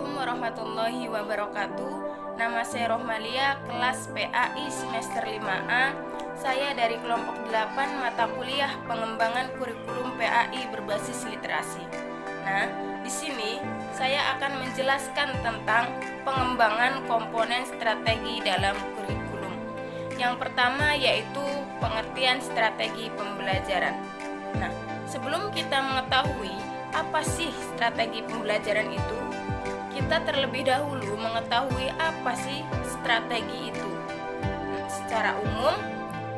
Assalamualaikum warahmatullahi wabarakatuh. Nama saya Rohmalia, kelas PAI semester 5A. Saya dari kelompok 8 mata kuliah pengembangan kurikulum PAI berbasis literasi. Nah, di sini saya akan menjelaskan tentang pengembangan komponen strategi dalam kurikulum. Yang pertama yaitu pengertian strategi pembelajaran. Nah, sebelum kita mengetahui apa sih strategi pembelajaran itu, kita terlebih dahulu mengetahui apa sih strategi itu. Secara umum,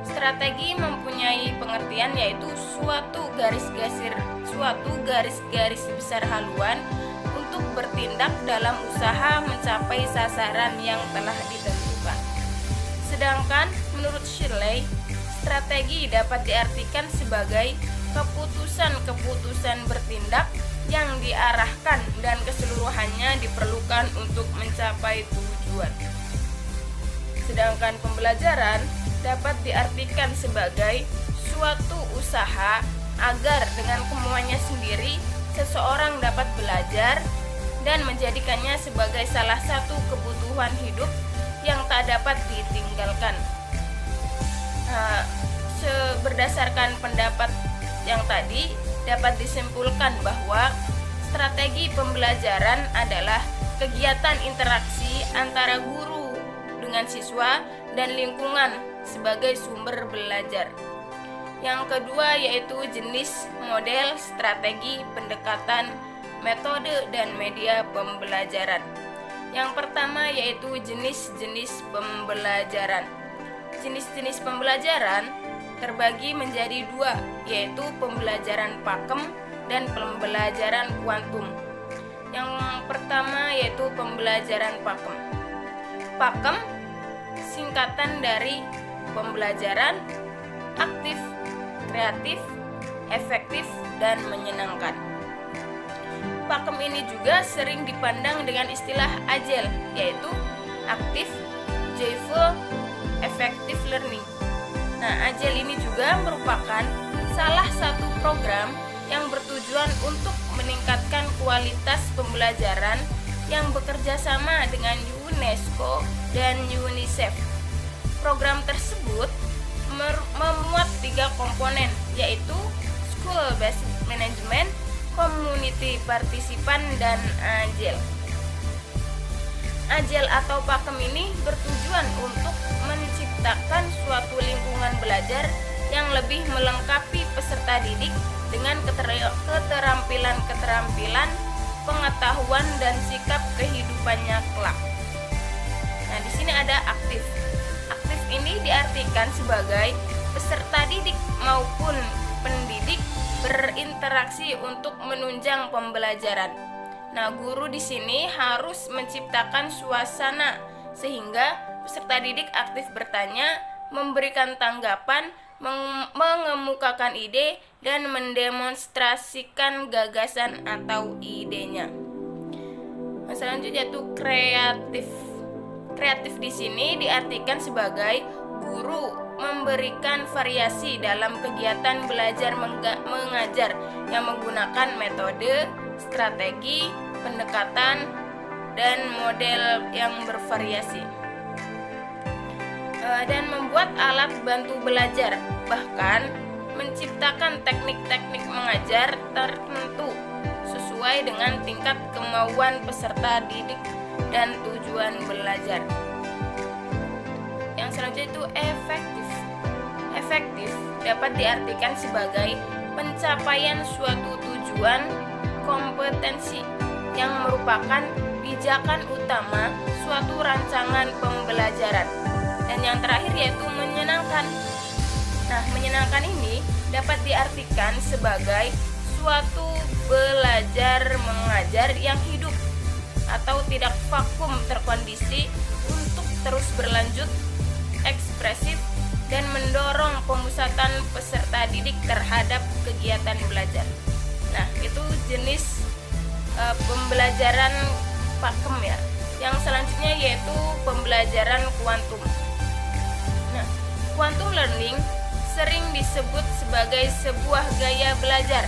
strategi mempunyai pengertian yaitu suatu garis-garis besar haluan untuk bertindak dalam usaha mencapai sasaran yang telah ditentukan. Sedangkan menurut Shirley, strategi dapat diartikan sebagai keputusan-keputusan bertindak yang diarahkan dan keseluruhannya diperlukan untuk mencapai tujuan. Sedangkan pembelajaran dapat diartikan sebagai suatu usaha agar dengan kemauannya sendiri seseorang dapat belajar dan menjadikannya sebagai salah satu kebutuhan hidup yang tak dapat ditinggalkan. Berdasarkan pendapat yang tadi, dapat disimpulkan bahwa strategi pembelajaran adalah kegiatan interaksi antara guru dengan siswa dan lingkungan sebagai sumber belajar. Yang kedua yaitu jenis, model, strategi, pendekatan, metode, dan media pembelajaran. Yang pertama yaitu jenis-jenis pembelajaran. Jenis-jenis pembelajaran terbagi menjadi dua, yaitu pembelajaran pakem dan pembelajaran kuantum. Yang pertama yaitu pembelajaran pakem. Pakem singkatan dari pembelajaran aktif, kreatif, efektif, dan menyenangkan. Pakem ini juga sering dipandang dengan istilah agile, yaitu aktif, joyful, effective learning. Nah, Agile ini juga merupakan salah satu program yang bertujuan untuk meningkatkan kualitas pembelajaran yang bekerja sama dengan UNESCO dan UNICEF. Program tersebut memuat 3 komponen, yaitu School Based Management, Community Partisipan, dan Agile. Agile atau pakem ini bertujuan untuk menciptakan suatu lingkungan belajar yang lebih melengkapi peserta didik dengan keterampilan-keterampilan, pengetahuan, dan sikap kehidupannya kelak. Nah, di sini ada aktif. Aktif ini diartikan sebagai peserta didik maupun pendidik berinteraksi untuk menunjang pembelajaran. Nah, guru di sini harus menciptakan suasana sehingga peserta didik aktif bertanya, memberikan tanggapan, mengemukakan ide, dan mendemonstrasikan gagasan atau idenya. Selanjutnya itu kreatif. Kreatif di sini diartikan sebagai guru memberikan variasi dalam kegiatan belajar mengajar yang menggunakan metode, strategi, pendekatan, dan model yang bervariasi, dan membuat alat bantu belajar, bahkan menciptakan teknik-teknik mengajar tertentu sesuai dengan tingkat kemauan peserta didik dan tujuan belajar. Yang selanjutnya itu efektif. Efektif dapat diartikan sebagai pencapaian suatu tujuan, kompetensi yang merupakan pijakan utama suatu rancangan pembelajaran. Dan yang terakhir yaitu menyenangkan. Nah, menyenangkan ini dapat diartikan sebagai suatu belajar mengajar yang hidup atau tidak vakum terkondisi untuk terus berlanjut, ekspresif, dan mendorong pemusatan peserta didik terhadap kegiatan belajar. Nah, itu jenis pembelajaran pakem ya. Yang selanjutnya yaitu pembelajaran kuantum. Nah, quantum learning sering disebut sebagai sebuah gaya belajar,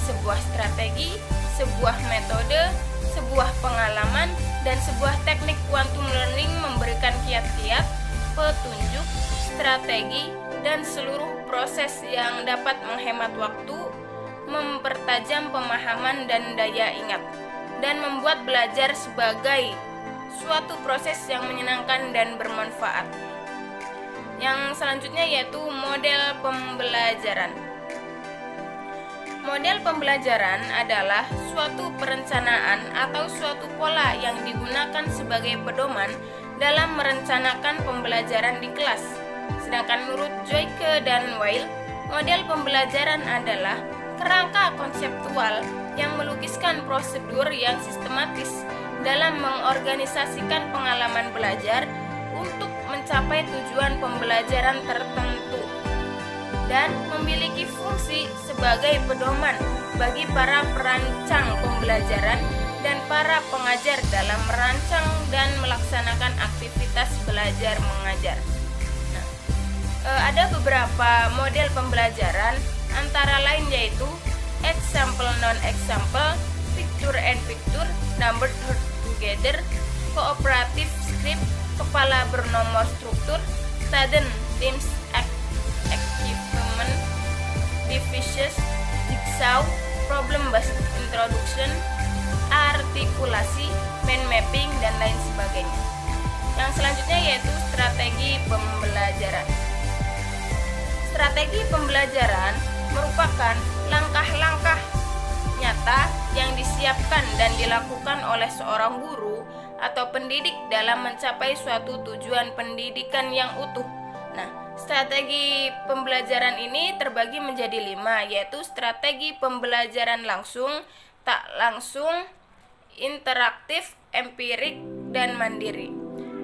sebuah strategi, sebuah metode, sebuah sebuah pengalaman dan sebuah teknik quantum learning memberikan kiat-kiat, petunjuk, strategi, dan seluruh proses yang dapat menghemat waktu, mempertajam pemahaman dan daya ingat, dan membuat belajar sebagai suatu proses yang menyenangkan dan bermanfaat. Yang selanjutnya yaitu model pembelajaran. Model pembelajaran adalah suatu perencanaan atau suatu pola yang digunakan sebagai pedoman dalam merencanakan pembelajaran di kelas. Sedangkan menurut Joyke dan Weil, model pembelajaran adalah kerangka konseptual yang melukiskan prosedur yang sistematis dalam mengorganisasikan pengalaman belajar untuk mencapai tujuan pembelajaran tertentu dan memiliki fungsi sebagai pedoman bagi para perancang pembelajaran dan para pengajar dalam merancang dan melaksanakan aktivitas belajar mengajar. Nah, ada beberapa model pembelajaran, antara lain yaitu example non-example, picture and picture, numbered together, cooperative script, kepala bernomor struktur, student teams achievement, divisions, jigsaw, problem based introduction, artikulasi, mind mapping, dan lain sebagainya. Yang selanjutnya yaitu strategi pembelajaran. Strategi pembelajaran merupakan langkah-langkah nyata yang disiapkan dan dilakukan oleh seorang guru atau pendidik dalam mencapai suatu tujuan pendidikan yang utuh. Nah, strategi pembelajaran ini terbagi menjadi 5, yaitu strategi pembelajaran langsung, tak langsung, interaktif, empirik, dan mandiri.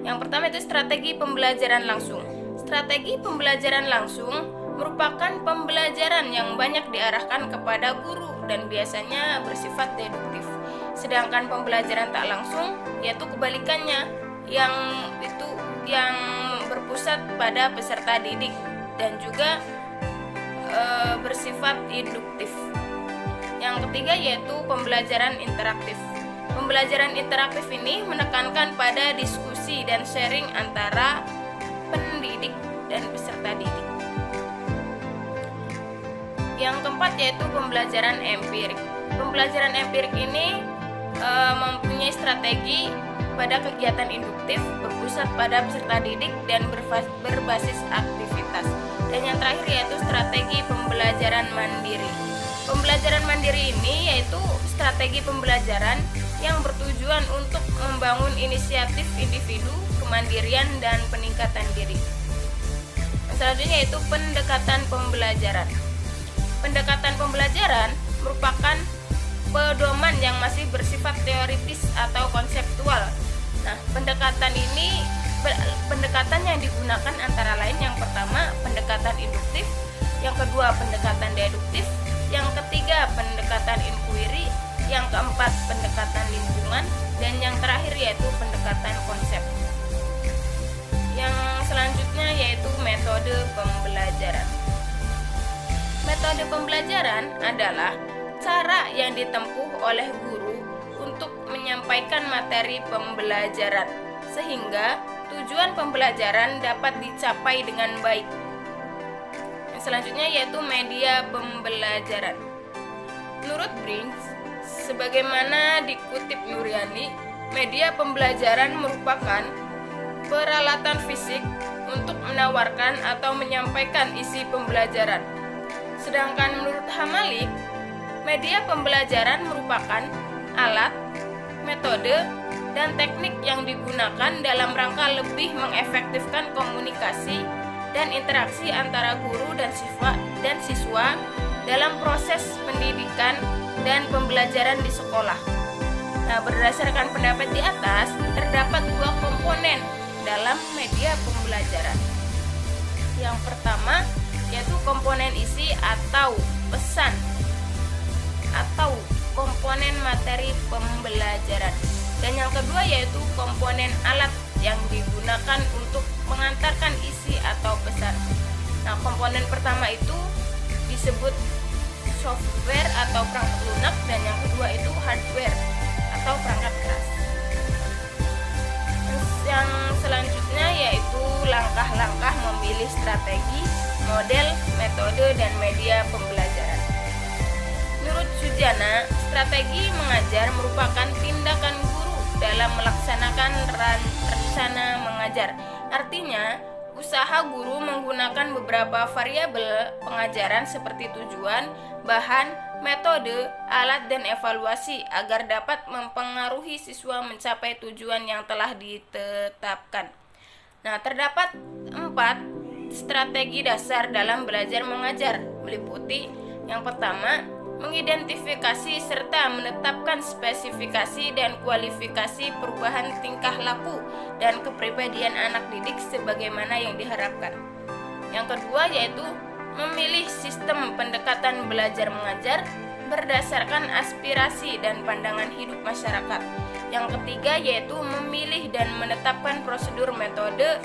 Yang pertama itu strategi pembelajaran langsung. Strategi pembelajaran langsung merupakan pembelajaran yang banyak diarahkan kepada guru dan biasanya bersifat deduktif. Sedangkan pembelajaran tak langsung yaitu kebalikannya, yang berpusat pada peserta didik dan juga bersifat induktif. Yang ketiga yaitu pembelajaran interaktif. Pembelajaran interaktif ini menekankan pada diskusi dan sharing antara pendidik dan peserta didik. Yang keempat yaitu pembelajaran empirik. Pembelajaran empirik ini mempunyai strategi pada kegiatan induktif, berpusat pada peserta didik dan berbasis aktivitas. Dan yang terakhir yaitu strategi pembelajaran mandiri. Pembelajaran mandiri ini yaitu strategi pembelajaran yang bertujuan untuk membangun inisiatif individu, kemandirian, dan peningkatan diri. Selanjutnya yaitu pendekatan pembelajaran. Pendekatan pembelajaran merupakan pedoman yang masih bersifat teoritis atau konseptual. Nah, pendekatan yang digunakan antara lain yang pertama pendekatan induktif, yang kedua pendekatan deduktif, yang ketiga pendekatan inquiry, yang keempat pendekatan lingkungan, dan yang terakhir yaitu pendekatan konsep. Yang selanjutnya yaitu metode pembelajaran. Metode pembelajaran adalah cara yang ditempuh oleh guru untuk menyampaikan materi pembelajaran sehingga tujuan pembelajaran dapat dicapai dengan baik. Yang selanjutnya yaitu media pembelajaran. Menurut Briggs, sebagaimana dikutip Nuryani, media pembelajaran merupakan peralatan fisik untuk menawarkan atau menyampaikan isi pembelajaran. Sedangkan menurut Hamalik, media pembelajaran merupakan alat, metode, dan teknik yang digunakan dalam rangka lebih mengefektifkan komunikasi dan interaksi antara guru dan siswa dalam proses pendidikan dan pembelajaran di sekolah. Nah, berdasarkan pendapat di atas, terdapat 2 komponen dalam media pembelajaran. Yang pertama yaitu komponen isi atau pesan atau komponen materi pembelajaran, dan yang kedua yaitu komponen alat yang digunakan untuk mengantarkan isi atau pesan. Nah, komponen pertama itu disebut software atau perangkat lunak, dan yang kedua itu hardware atau perangkat keras. Yang selanjutnya yaitu langkah-langkah memilih strategi, model, metode, dan media pembelajaran. Menurut Sujana, strategi mengajar merupakan tindakan guru dalam melaksanakan rencana mengajar. Artinya, usaha guru menggunakan beberapa variabel pengajaran seperti tujuan, bahan, metode, alat, dan evaluasi agar dapat mempengaruhi siswa mencapai tujuan yang telah ditetapkan. Nah, terdapat 4 strategi dasar dalam belajar mengajar, meliputi yang pertama, mengidentifikasi serta menetapkan spesifikasi dan kualifikasi perubahan tingkah laku dan kepribadian anak didik sebagaimana yang diharapkan. Yang kedua yaitu memilih sistem pendekatan belajar mengajar berdasarkan aspirasi dan pandangan hidup masyarakat. Yang ketiga yaitu memilih dan menetapkan prosedur, metode,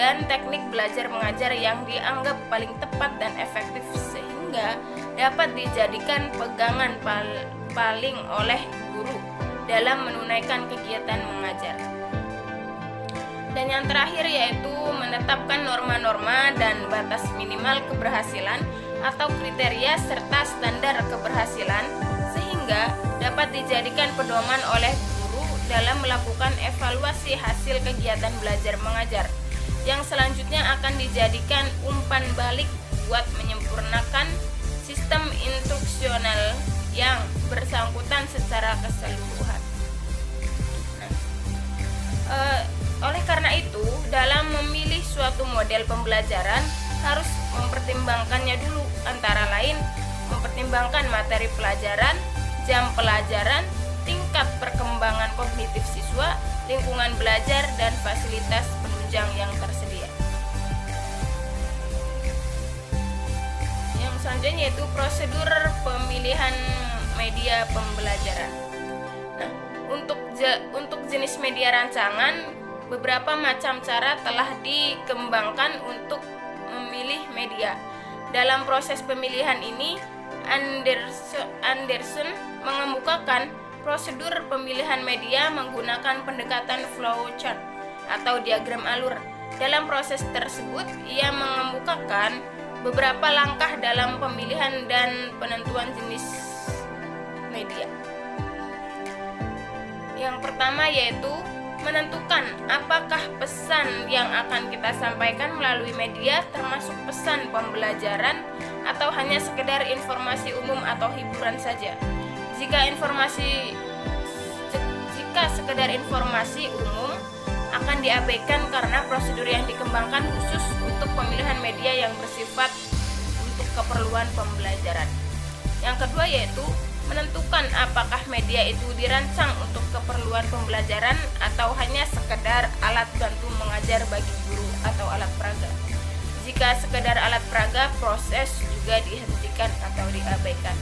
dan teknik belajar mengajar yang dianggap paling tepat dan efektif sehingga dapat dijadikan pegangan paling oleh guru dalam menunaikan kegiatan mengajar. Dan yang terakhir yaitu menetapkan norma-norma dan batas minimal keberhasilan atau kriteria serta standar keberhasilan sehingga dapat dijadikan pedoman oleh guru dalam melakukan evaluasi hasil kegiatan belajar mengajar yang selanjutnya akan dijadikan umpan balik buat menyempurnakan sistem instruksional yang bersangkutan secara keseluruhan. Oleh karena itu, dalam memilih suatu model pembelajaran harus mempertimbangkannya dulu, antara lain mempertimbangkan materi pelajaran, jam pelajaran, tingkat perkembangan kognitif siswa, lingkungan belajar, dan fasilitas penunjang yang tersedia. Yang selanjutnya yaitu prosedur pemilihan media pembelajaran. Nah, untuk jenis media rancangan, beberapa macam cara telah dikembangkan untuk memilih media. Dalam proses pemilihan ini, Anderson mengemukakan prosedur pemilihan media menggunakan pendekatan flowchart atau diagram alur. Dalam proses tersebut, ia mengemukakan beberapa langkah dalam pemilihan dan penentuan jenis media. Yang pertama yaitu menentukan apakah pesan yang akan kita sampaikan melalui media termasuk pesan pembelajaran atau hanya sekedar informasi umum atau hiburan saja. Jika sekedar informasi umum akan diabaikan karena prosedur yang dikembangkan khusus untuk pemilihan media yang bersifat untuk keperluan pembelajaran. Yang kedua yaitu menentukan apakah media itu dirancang untuk keperluan pembelajaran atau hanya sekedar alat bantu mengajar bagi guru atau alat peraga. Jika sekedar alat peraga, proses juga dihentikan atau diabaikan.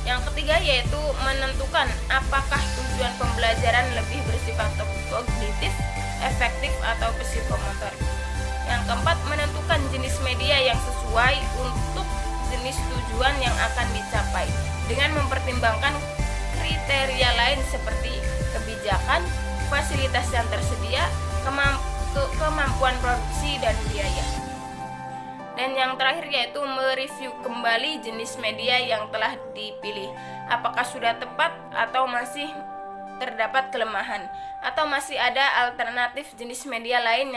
Yang ketiga yaitu menentukan apakah tujuan pembelajaran lebih bersifat kognitif, efektif, atau psikomotor. Yang keempat, menentukan jenis media yang sesuai untuk jenis tujuan yang akan dicapai dengan mempertimbangkan kriteria lain seperti kebijakan, fasilitas yang tersedia, kemampuan produksi, dan biaya. Dan yang terakhir yaitu mereview kembali jenis media yang telah dipilih, apakah sudah tepat atau masih terdapat kelemahan, atau masih ada alternatif jenis media lain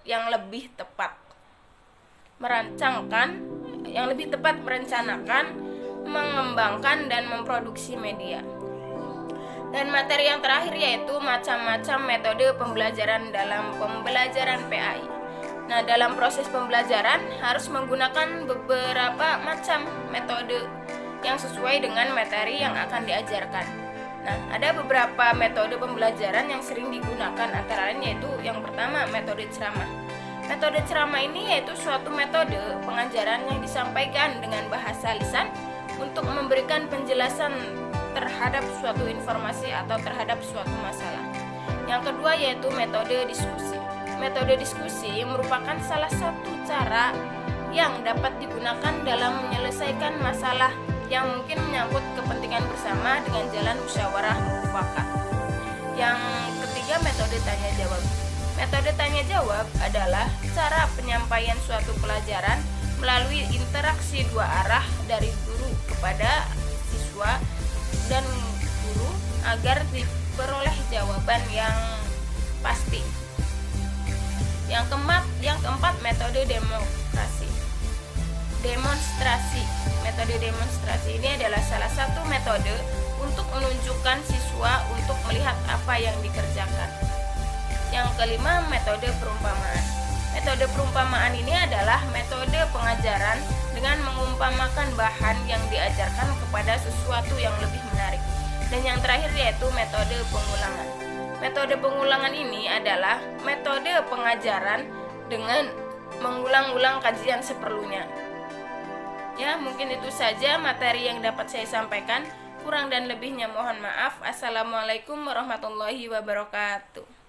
yang lebih tepat merencanakan, mengembangkan, dan memproduksi media. Dan materi yang terakhir yaitu macam-macam metode pembelajaran dalam pembelajaran PAI. Nah, dalam proses pembelajaran harus menggunakan beberapa macam metode yang sesuai dengan materi yang akan diajarkan. Nah, ada beberapa metode pembelajaran yang sering digunakan, antara lain yaitu yang pertama metode ceramah. Metode ceramah ini yaitu suatu metode pengajaran yang disampaikan dengan bahasa lisan untuk memberikan penjelasan terhadap suatu informasi atau terhadap suatu masalah. Yang kedua yaitu metode diskusi. Metode diskusi merupakan salah satu cara yang dapat digunakan dalam menyelesaikan masalah yang mungkin menyangkut kepentingan bersama dengan jalan musyawarah mufakat. Yang ketiga, metode tanya jawab. Metode tanya jawab adalah cara penyampaian suatu pelajaran melalui interaksi dua arah dari guru kepada siswa dan guru agar diperoleh jawaban yang pasti. Yang keempat, metode demonstrasi. Metode demonstrasi ini adalah salah satu metode untuk menunjukkan siswa untuk melihat apa yang dikerjakan. Yang kelima, metode perumpamaan. Metode perumpamaan ini adalah metode pengajaran dengan mengumpamakan bahan yang diajarkan kepada sesuatu yang lebih menarik. Dan yang terakhir yaitu metode pengulangan. Metode pengulangan ini adalah metode pengajaran dengan mengulang-ulang kajian seperlunya. Ya, mungkin itu saja materi yang dapat saya sampaikan. Kurang dan lebihnya mohon maaf. Assalamualaikum warahmatullahi wabarakatuh.